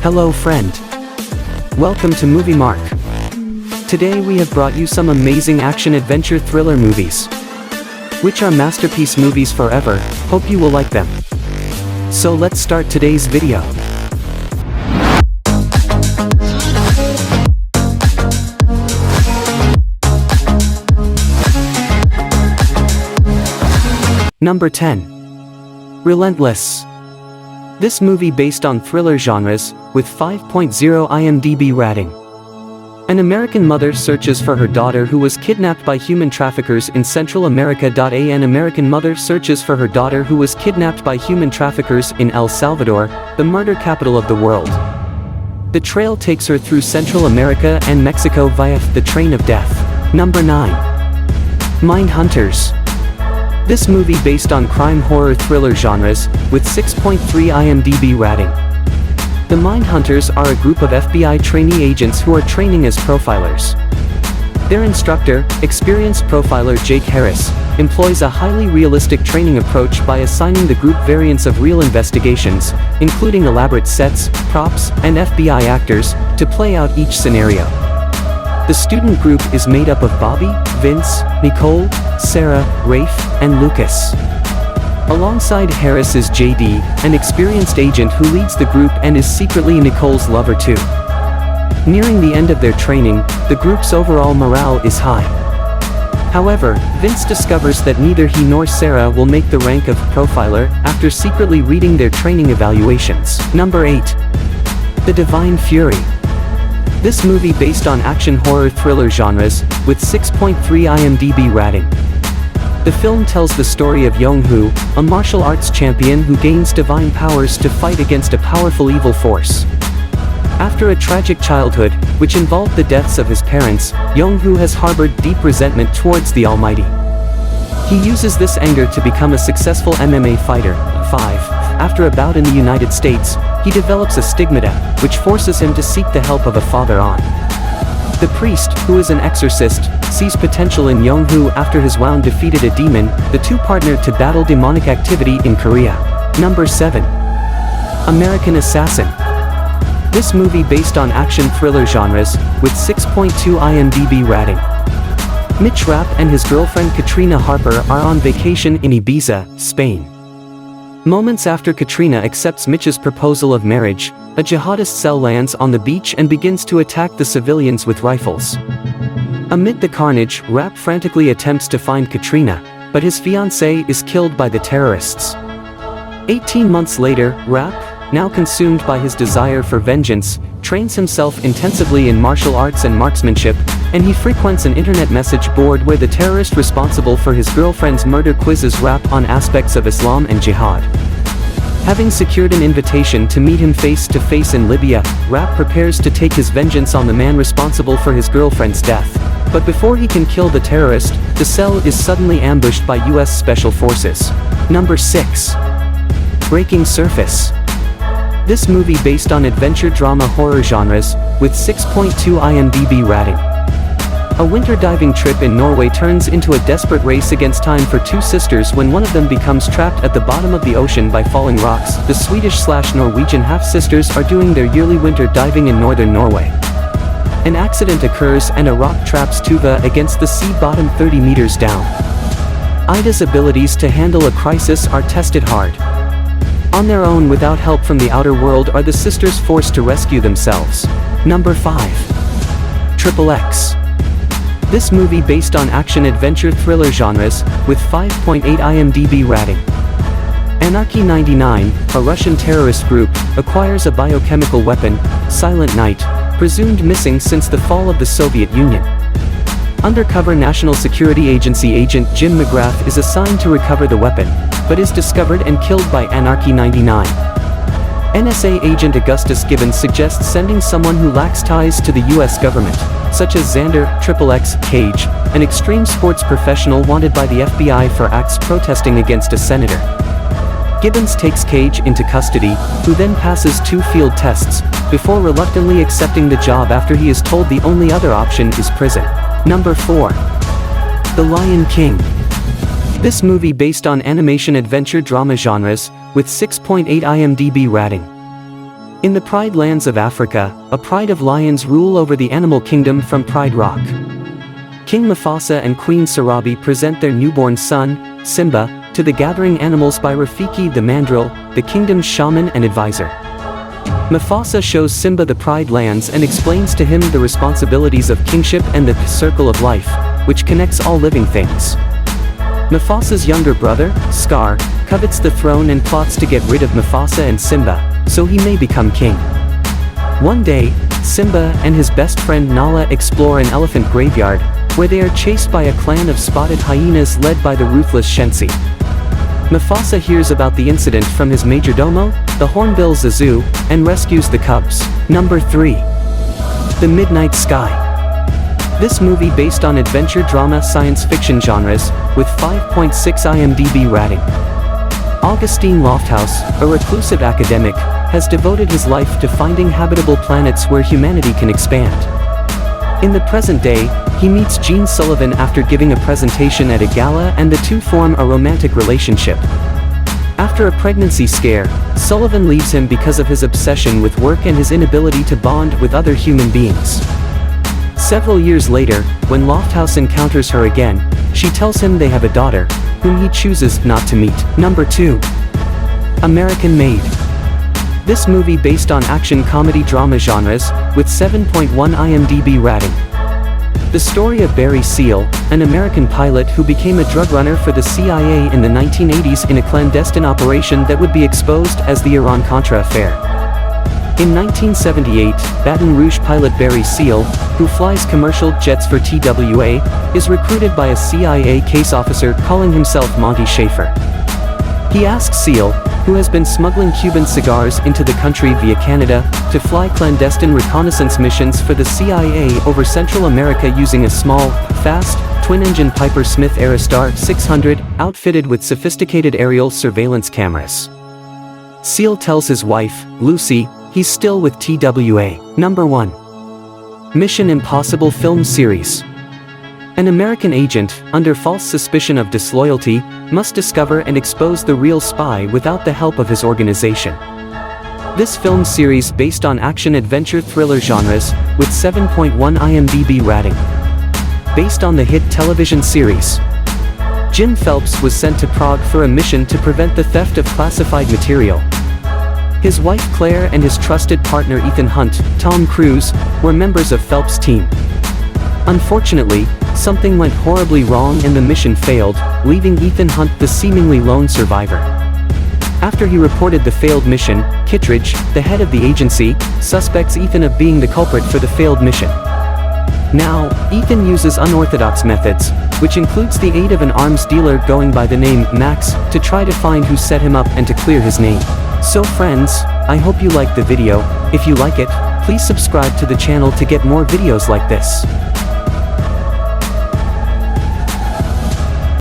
Hello friend. Welcome to MovieMark. Today we have brought you some amazing action-adventure thriller movies, which are masterpiece movies forever. Hope you will like them. So let's start today's video. Number 10. Relentless. This movie based on thriller genres, with 5.0 IMDB rating. An American mother searches for her daughter who was kidnapped by human traffickers in Central America. An American mother searches for her daughter who was kidnapped by human traffickers in El Salvador, the murder capital of the world. The trail takes her through Central America and Mexico via the train of death. Number 9. Mindhunters. This movie based on crime horror thriller genres, with 6.3 IMDB rating. The Mindhunters are a group of FBI trainee agents who are training as profilers. Their instructor, experienced profiler Jake Harris, employs a highly realistic training approach by assigning the group variants of real investigations, including elaborate sets, props, and FBI actors, to play out each scenario. The student group is made up of Bobby, Vince, Nicole, Sarah, Rafe, and Lucas. Alongside Harris is JD, an experienced agent who leads the group and is secretly Nicole's lover too. Nearing the end of their training, the group's overall morale is high. However, Vince discovers that neither he nor Sarah will make the rank of profiler after secretly reading their training evaluations. Number 8. The Divine Fury. This movie based on action horror thriller genres, with 6.3 IMDB rating. The film tells the story of Yong-Hoo, a martial arts champion who gains divine powers to fight against a powerful evil force. After a tragic childhood, which involved the deaths of his parents, Yong-Hoo has harbored deep resentment towards the Almighty. He uses this anger to become a successful MMA fighter. 5. After a bout in the United States, he develops a stigmata, which forces him to seek the help of a father on. The priest, who is an exorcist, sees potential in Yong-Hoo after his wound defeated a demon. The two partner to battle demonic activity in Korea. Number 7. American Assassin. This movie based on action thriller genres, with 6.2 IMDB rating. Mitch Rapp and his girlfriend Katrina Harper are on vacation in Ibiza, Spain. Moments after Katrina accepts Mitch's proposal of marriage, a jihadist cell lands on the beach and begins to attack the civilians with rifles. Amid the carnage, Rapp frantically attempts to find Katrina, but his fiancée is killed by the terrorists. 18 months later, Rapp, now consumed by his desire for vengeance, trains himself intensively in martial arts and marksmanship, and he frequents an internet message board where the terrorist responsible for his girlfriend's murder quizzes Rapp on aspects of Islam and jihad. Having secured an invitation to meet him face-to-face in Libya, Rapp prepares to take his vengeance on the man responsible for his girlfriend's death. But before he can kill the terrorist, the cell is suddenly ambushed by US Special Forces. Number 6. Breaking Surface. This movie based on adventure drama horror genres, with 6.2 IMDB rating. A winter diving trip in Norway turns into a desperate race against time for two sisters when one of them becomes trapped at the bottom of the ocean by falling rocks. The Swedish/Norwegian half-sisters are doing their yearly winter diving in northern Norway. An accident occurs and a rock traps Tuva against the sea bottom 30 meters down. Ida's abilities to handle a crisis are tested hard. On their own without help from the outer world are the sisters forced to rescue themselves. Number 5. XXX. This movie based on action-adventure thriller genres, with 5.8 IMDB rating. Anarchy 99, a Russian terrorist group, acquires a biochemical weapon, Silent Night, presumed missing since the fall of the Soviet Union. Undercover National Security Agency agent Jim McGrath is assigned to recover the weapon, but is discovered and killed by Anarchy 99. NSA agent Augustus Gibbons suggests sending someone who lacks ties to the US government, such as Xander, XXX, Cage, an extreme sports professional wanted by the FBI for acts protesting against a senator. Gibbons takes Cage into custody, who then passes 2 field tests, before reluctantly accepting the job after he is told the only other option is prison. Number 4. The Lion King. This movie based on animation adventure drama genres, with 6.8 IMDB rating. In the Pride Lands of Africa, a pride of lions rule over the animal kingdom from Pride Rock. King Mufasa and Queen Sarabi present their newborn son, Simba, to the gathering animals by Rafiki the mandrill, the kingdom's shaman and advisor. Mufasa shows Simba the Pride Lands and explains to him the responsibilities of kingship and the circle of life, which connects all living things. Mufasa's younger brother, Scar, covets the throne and plots to get rid of Mufasa and Simba, so he may become king. One day, Simba and his best friend Nala explore an elephant graveyard, where they are chased by a clan of spotted hyenas led by the ruthless Shensi. Mufasa hears about the incident from his majordomo, the hornbill Zazu, and rescues the cubs. Number 3. The Midnight Sky. This movie based on adventure drama science fiction genres, with 5.6 IMDB rating. Augustine Lofthouse, a reclusive academic, has devoted his life to finding habitable planets where humanity can expand. In the present day, he meets Jean Sullivan after giving a presentation at a gala and the two form a romantic relationship. After a pregnancy scare, Sullivan leaves him because of his obsession with work and his inability to bond with other human beings. Several years later, when Lofthouse encounters her again, she tells him they have a daughter, whom he chooses not to meet. Number 2. American Made. This movie based on action comedy drama genres, with 7.1 IMDB rating. The story of Barry Seal, an American pilot who became a drug runner for the CIA in the 1980s in a clandestine operation that would be exposed as the Iran-Contra affair. In 1978, Baton Rouge pilot Barry Seal, who flies commercial jets for TWA, is recruited by a CIA case officer calling himself Monty Schaefer. He asks Seal, who has been smuggling Cuban cigars into the country via Canada, to fly clandestine reconnaissance missions for the CIA over Central America using a small, fast, twin-engine Piper Smith Aerostar 600, outfitted with sophisticated aerial surveillance cameras. Seal tells his wife, Lucy, he's still with TWA. Number 1. Mission Impossible film series. An American agent, under false suspicion of disloyalty, must discover and expose the real spy without the help of his organization. This film series based on action-adventure thriller genres, with 7.1 IMDB rating. Based on the hit television series. Jim Phelps was sent to Prague for a mission to prevent the theft of classified material. His wife Claire and his trusted partner Ethan Hunt, Tom Cruise, were members of Phelps' team. Unfortunately, something went horribly wrong and the mission failed, leaving Ethan Hunt the seemingly lone survivor. After he reported the failed mission, Kittredge, the head of the agency, suspects Ethan of being the culprit for the failed mission. Now, Ethan uses unorthodox methods, which includes the aid of an arms dealer going by the name Max, to try to find who set him up and to clear his name. So friends, I hope you liked the video. If you like it, please subscribe to the channel to get more videos like this.